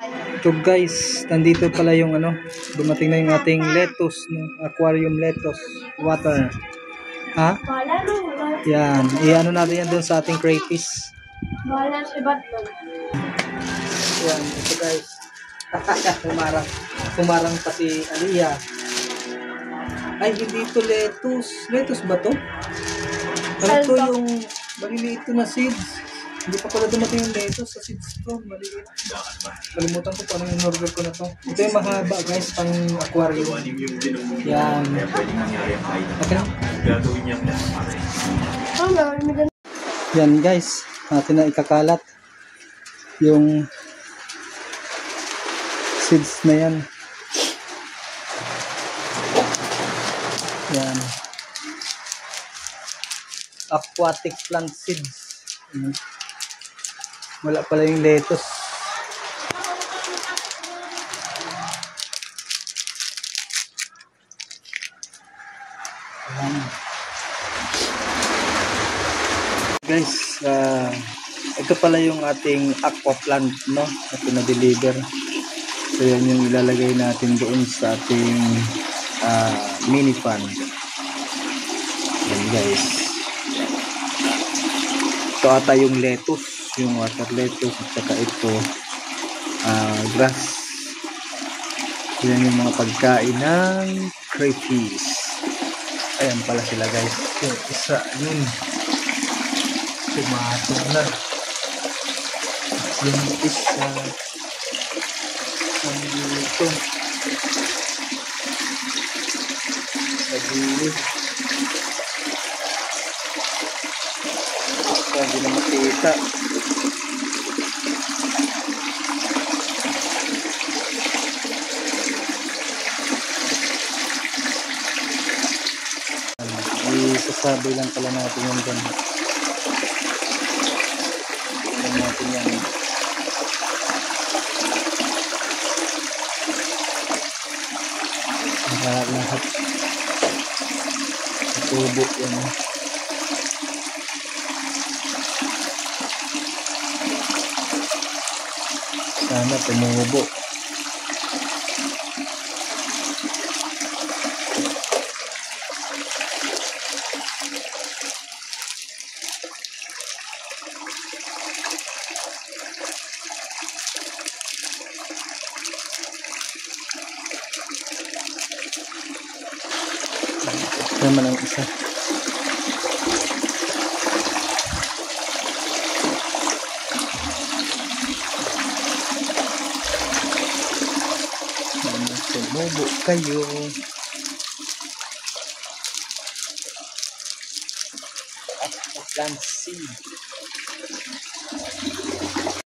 Ito guys, nandito pala yung dumating na yung ating lettuce, aquarium lettuce, water. Ha? Yan, i-ano natin yan doon sa ating crayfish. Yan, ito guys. Kumarang pa si Aliyah. Ay, hindi ito lettuce. Lettuce ba to? Ito yung maliliit na seeds. Hindi pa pala dumating yung lettuce sa seeds ko. Maliit. Kalimutan ko paano yung order ko na to. Ito yung mahaba guys, pang aquarium. Yan. Okay na? Yan guys, natin na ikakalat yung seeds na yan. Yan. Aquatic plant seeds. Wala pala yung lettuce. Guys, ito pala yung ating aqua plant, no? Na pinadeliver. So yan yung ilalagay natin doon sa ating mini pan. Yan guys. Ito ata yung lettuce, yung water lettuce, at saka ito grass. Yan yung mga pagkain ng crayfish. Ayan pala sila guys. Yung isa yun tumatog na. Yung isa dito sa gilid. Hindi na makita. Isasabi lang pala natin yung dyan. Tignan natin yan. Lahat. Tubo yan. Sana tumubo. Ito naman ang isa. Tumubo kayo. At plant seed.